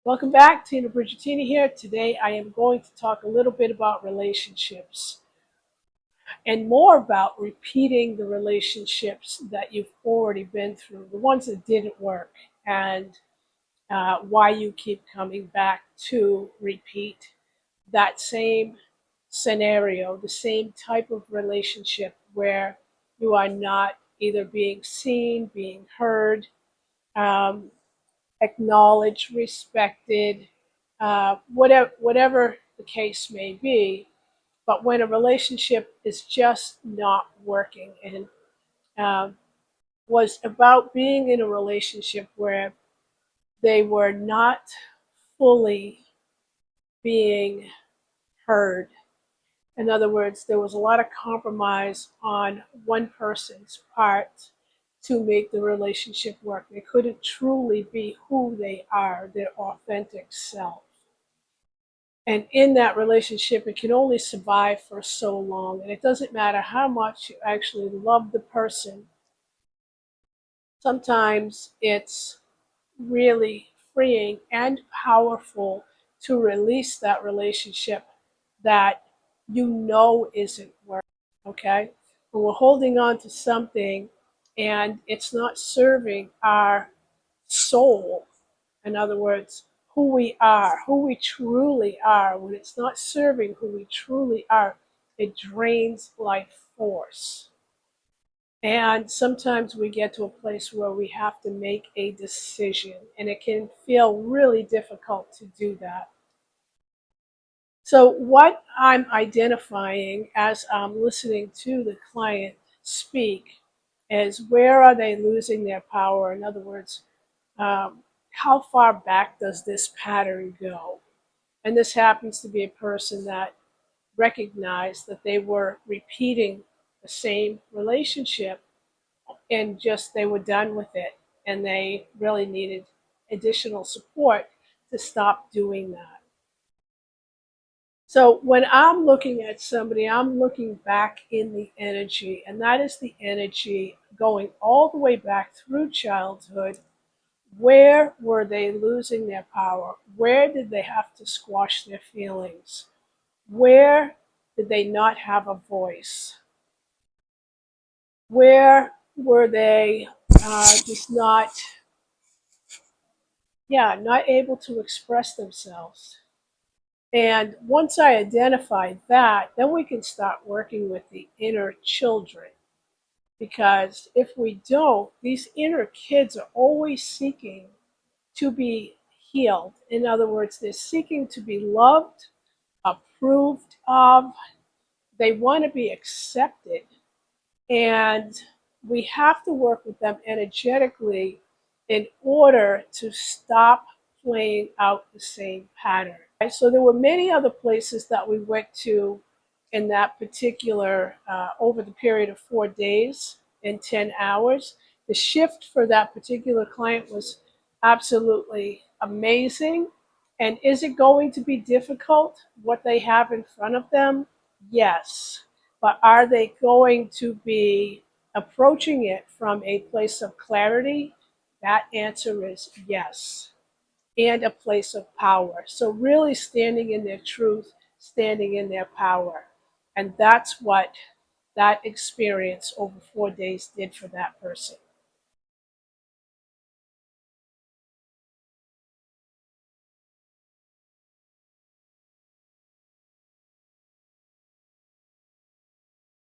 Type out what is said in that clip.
Welcome back, Tina Brigitini here. Today I am going to talk a little bit about relationships and more about repeating the relationships that you've already been through, the ones that didn't work, and why you keep coming back to repeat that same scenario, the same type of relationship where you are not either being seen, being heard, um, acknowledged, respected, whatever the case may be. But when a relationship is just not working and um, was about being in a relationship where they were not fully being heard. In other words, there was a lot of compromise on one person's part to make the relationship work. They couldn't truly be who they are, their authentic self. And in that relationship, it can only survive for so long. And it doesn't matter how much you actually love the person. Sometimes it's really freeing and powerful to release that relationship that you know isn't working. Okay? When we're holding on to something and it's not serving our soul, in other words, who we are, who we truly are, when it's not serving who we truly are, it drains life force. And sometimes we get to a place where we have to make a decision, and it can feel really difficult to do that. So, what I'm identifying as I'm listening to the client speak is, where are they losing their power? In other words, how far back does this pattern go? And this happens to be a person that recognized that they were repeating the same relationship and just they were done with it, and they really needed additional support to stop doing that. So when I'm looking at somebody, I'm looking back in the energy, and that is the energy going all the way back through childhood. Where were they losing their power? Where did they have to squash their feelings? Where did they not have a voice? Where were they just not able to express themselves? And once I identify that, then we can start working with the inner children. Because if we don't, these inner kids are always seeking to be healed. In other words, they're seeking to be loved, approved of. They want to be accepted. And we have to work with them energetically in order to stop playing out the same pattern. So there were many other places that we went to in that particular, over the period of 4 days and 10 hours. The shift for that particular client was absolutely amazing. And is it going to be difficult, what they have in front of them? Yes. But are they going to be approaching it from a place of clarity? That answer is yes. And a place of power. So really standing in their truth, standing in their power. And that's what that experience over 4 days did for that person.